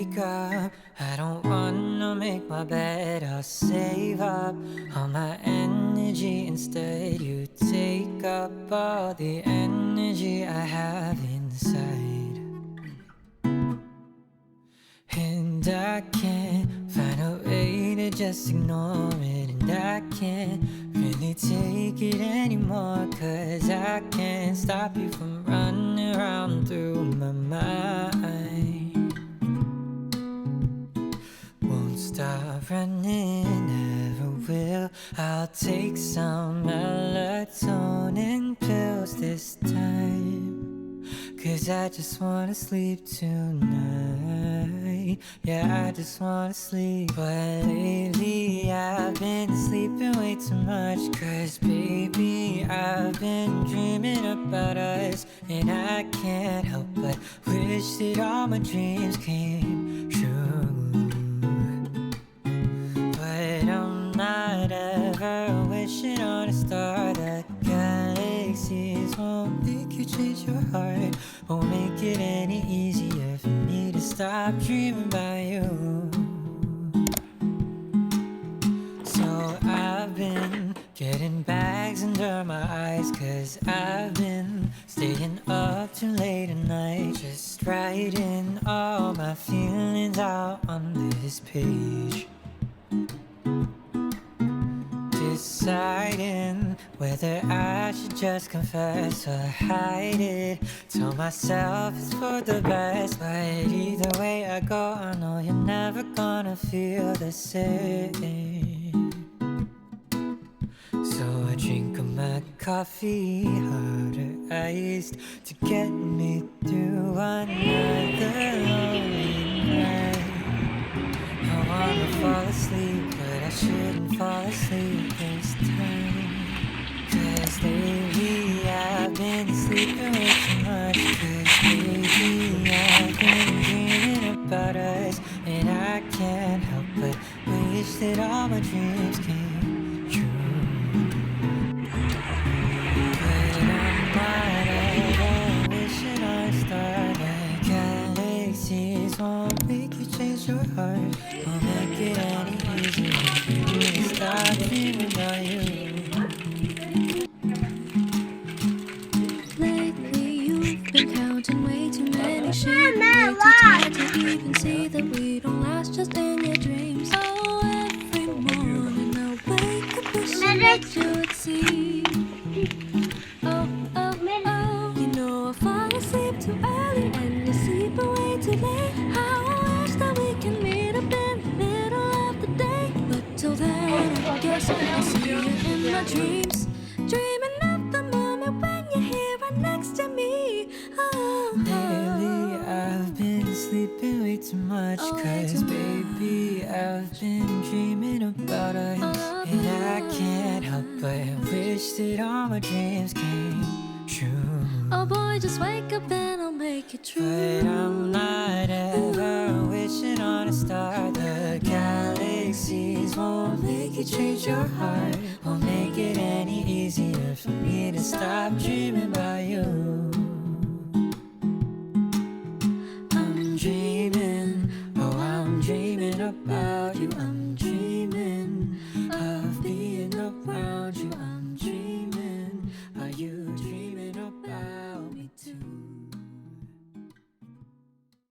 wake up. I don't wanna make my bed, I'll save up all my energy. Instead you take up all the energy I have inside. And I can't find a way to just ignore it. And I can't really take it anymore, 'cause I can't stop you from running around through my mind. Won't stop running, never will. I'll take some melatonin pills this time, 'cause I just wanna sleep tonight. Yeah, I just wanna sleep. But lately I've been sleeping way too much, 'cause baby, I've been dreaming about us. And I can't help but wish that all my dreams came true. But I'm not ever wishing on a star. The galaxies won't make you change your heart, won't make it any easier for me to stop dreaming about you. So I've been getting bags under my eyes, 'cause I've been staying up too late at night, just writing all my feelings out on this page. Deciding whether I should just confess or hide it. Tell myself it's for the best, but either way I go, I know you're never gonna feel the same. So I drink of my coffee, harder iced, to get me through another lonely night. I wanna fall asleep, but I shouldn't fall asleep this time, 'cause lately I've been sleeping way too much. 'Cause lately I've been dreaming about us. And I can't help but wish that all my dreams came true. But I'm not ever wishing on a star. The galaxies won't make you change your heart, won't make it any easier for me to stop dreaming about you. Lately you've been counting way too many sheep, way too tired to even see that we don't last just in your dreams. Oh, every morning I wake up wishing that you would see. Oh, oh, oh, you know I fall asleep too early and you sleep away too late. How I wish that we can meet up in the middle of the day. But till then, I guess I'll see you in my dreams, dreaming of the moment when you're here right next to me. Oh, Lately I've been sleeping way too much, 'cause baby, I've been dreaming about us. And I can't help but wish that all my dreams came true. oh boy, just wake up and I'll make it true. But I'm not ever wishing on a star. The galaxies won't make you change your heart, won't make it any easier for me to stop dreaming about you.